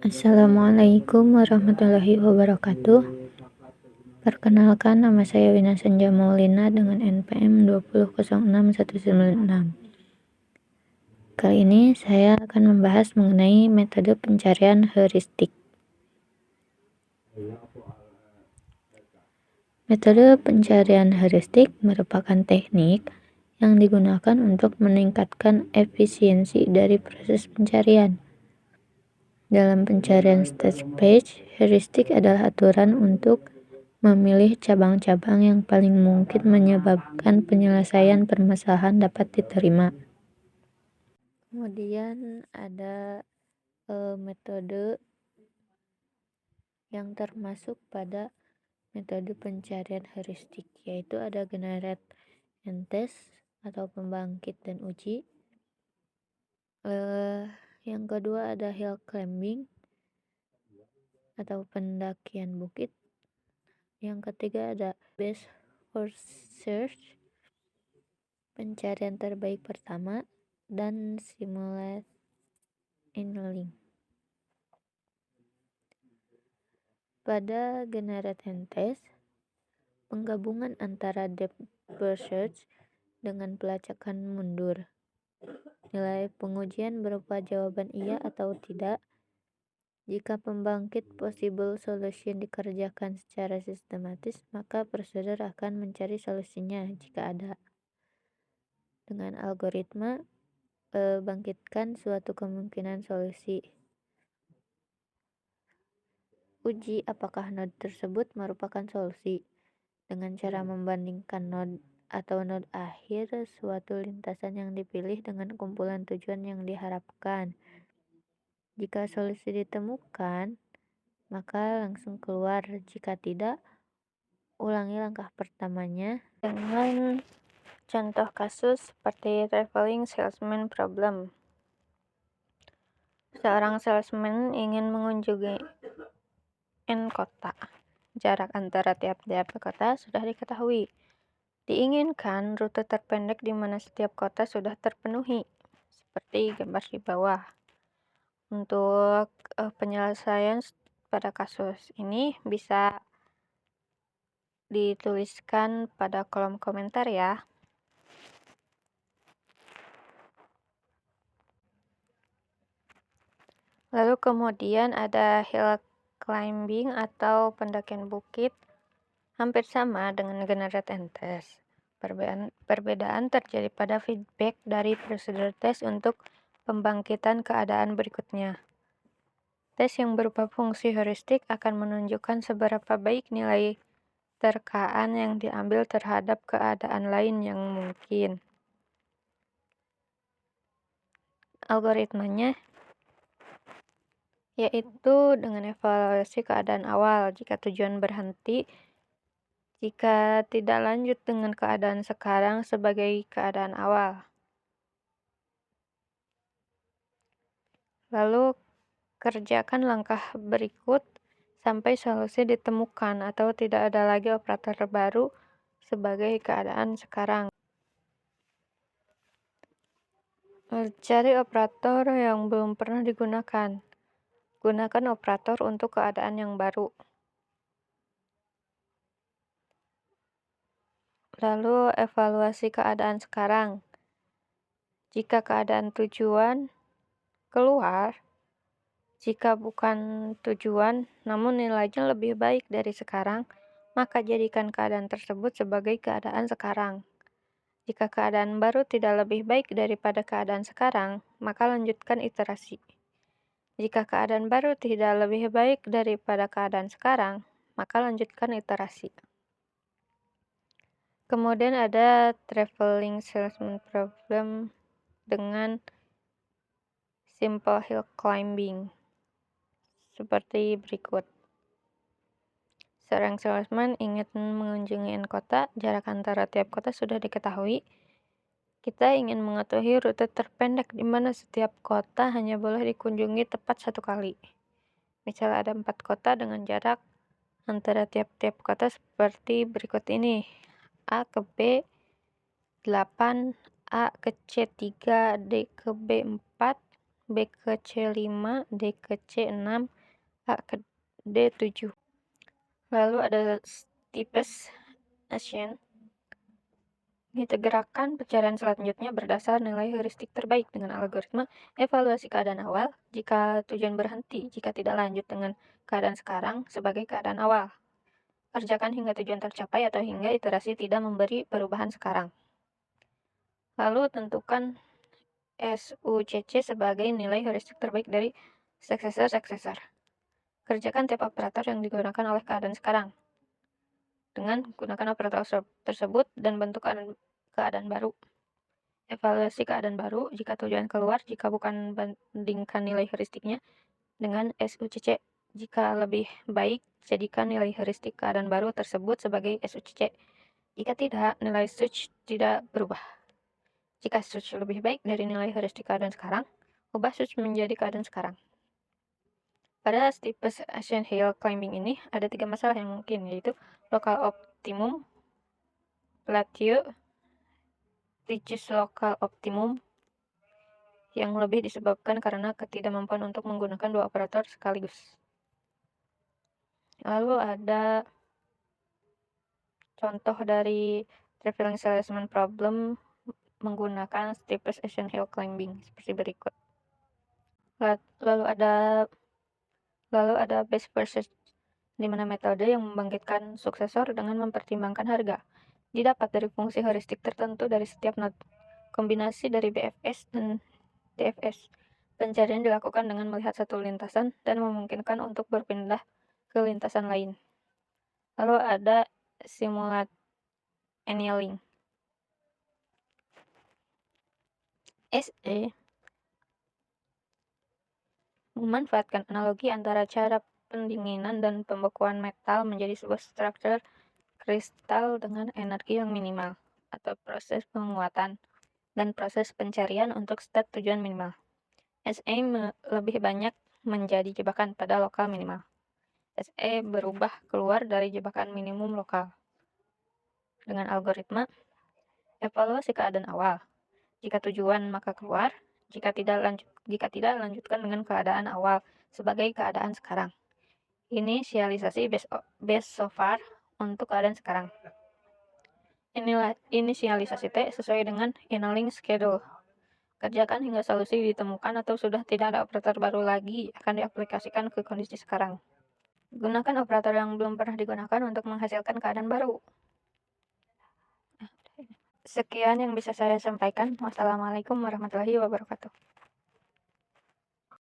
Assalamualaikum warahmatullahi wabarakatuh. Perkenalkan, nama saya Wina Senja Maulina dengan NPM 2006196. Kali ini saya akan membahas mengenai metode pencarian heuristik. Metode pencarian heuristik merupakan teknik yang digunakan untuk meningkatkan efisiensi dari proses pencarian. Dalam pencarian stage page, heuristik adalah aturan untuk memilih cabang-cabang yang paling mungkin menyebabkan penyelesaian permasalahan dapat diterima. Kemudian ada metode yang termasuk pada metode pencarian heuristik, yaitu ada generate and test atau pembangkit dan uji. Yang kedua ada hill climbing atau pendakian bukit. Yang ketiga ada best first search, pencarian terbaik pertama, dan simulate annealing. Pada generate and test, penggabungan antara depth first search dengan pelacakan mundur. Nilai pengujian berupa jawaban iya atau tidak. Jika pembangkit possible solution dikerjakan secara sistematis, maka prosedur akan mencari solusinya jika ada. Dengan algoritma, bangkitkan suatu kemungkinan solusi. Uji apakah node tersebut merupakan solusi dengan cara membandingkan node atau node akhir suatu lintasan yang dipilih dengan kumpulan tujuan yang diharapkan. Jika solusi ditemukan, maka langsung keluar. Jika tidak, ulangi langkah pertamanya dengan contoh kasus seperti traveling salesman problem. Seorang salesman ingin mengunjungi N kota. Jarak antara tiap-tiap kota sudah diketahui. Diinginkan rute terpendek di mana setiap kota sudah terpenuhi, seperti gambar di bawah. Untuk penyelesaian pada kasus ini bisa dituliskan pada kolom komentar ya. Lalu kemudian ada hill climbing atau pendakian bukit, hampir sama dengan generate and test. Perbedaan terjadi pada feedback dari prosedur tes untuk pembangkitan keadaan berikutnya. Tes yang berupa fungsi heuristik akan menunjukkan seberapa baik nilai terkaan yang diambil terhadap keadaan lain yang mungkin. Algoritmanya yaitu dengan evaluasi keadaan awal jika tujuan berhenti, jika tidak lanjut dengan keadaan sekarang sebagai keadaan awal. Lalu kerjakan langkah berikut sampai solusi ditemukan atau tidak ada lagi operator baru sebagai keadaan sekarang. Cari operator yang belum pernah digunakan. Gunakan operator untuk keadaan yang baru. Lalu evaluasi keadaan sekarang. Jika keadaan tujuan keluar, jika bukan tujuan namun nilainya lebih baik dari sekarang, maka jadikan keadaan tersebut sebagai keadaan sekarang. Jika keadaan baru tidak lebih baik daripada keadaan sekarang, maka lanjutkan iterasi. Jika keadaan baru tidak lebih baik daripada keadaan sekarang, maka lanjutkan iterasi. Kemudian ada traveling salesman problem dengan simple hill climbing. Seperti berikut. Seorang salesman ingin mengunjungi N kota, jarak antara tiap kota sudah diketahui. Kita ingin mengetahui rute terpendek di mana setiap kota hanya boleh dikunjungi tepat satu kali. Misal ada 4 kota dengan jarak antara tiap-tiap kota seperti berikut ini. A ke B 8, A ke C 3, D ke B 4, B ke C5, D ke C6, A ke D7. Lalu ada Steepest Ascent. Itu gerakan pencarian selanjutnya berdasar nilai heuristik terbaik dengan algoritma evaluasi keadaan awal jika tujuan berhenti jika tidak lanjut dengan keadaan sekarang sebagai keadaan awal. Kerjakan hingga tujuan tercapai atau hingga iterasi tidak memberi perubahan sekarang. Lalu tentukan SUCC sebagai nilai heuristik terbaik dari successor. Kerjakan tiap operator yang digunakan oleh keadaan sekarang. Dengan gunakan operator tersebut dan bentuk keadaan baru. Evaluasi keadaan baru jika tujuan keluar, jika bukan bandingkan nilai heuristiknya dengan SUCC. Jika lebih baik, jadikan nilai heuristik keadaan baru tersebut sebagai SUCC. Jika tidak, nilai SUCC tidak berubah. Jika SUCC lebih baik dari nilai heuristik keadaan sekarang, ubah SUCC menjadi keadaan sekarang. Pada Steepest Ascent Hill Climbing ini, ada 3 masalah yang mungkin, yaitu local optimum, plateau, reaches local optimum, yang lebih disebabkan karena ketidakmampuan untuk menggunakan 2 operator sekaligus. Lalu ada contoh dari traveling salesman problem menggunakan Steepest Ascent Hill Climbing seperti berikut. Lalu ada best first, di mana metode yang membangkitkan suksesor dengan mempertimbangkan harga didapat dari fungsi heuristik tertentu dari setiap node. Kombinasi dari BFS dan DFS. Pencarian dilakukan dengan melihat satu lintasan dan memungkinkan untuk berpindah ke lintasan lain. Lalu ada simulate annealing. SE memanfaatkan analogi antara cara pendinginan dan pembekuan metal menjadi sebuah struktur kristal dengan energi yang minimal, atau proses penguatan, dan proses pencarian untuk state tujuan minimal. SE lebih banyak menjadi jebakan pada lokal minimal. SE berubah keluar dari jebakan minimum lokal. Dengan algoritma evaluasi keadaan awal. Jika tujuan maka keluar, jika tidak lanjutkan dengan keadaan awal sebagai keadaan sekarang. Inisialisasi best so far untuk keadaan sekarang. Inisialisasi T sesuai dengan annealing schedule. Kerjakan hingga solusi ditemukan atau sudah tidak ada operator baru lagi akan diaplikasikan ke kondisi sekarang. Gunakan operator yang belum pernah digunakan untuk menghasilkan keadaan baru. Sekian yang bisa saya sampaikan. Wassalamualaikum warahmatullahi wabarakatuh.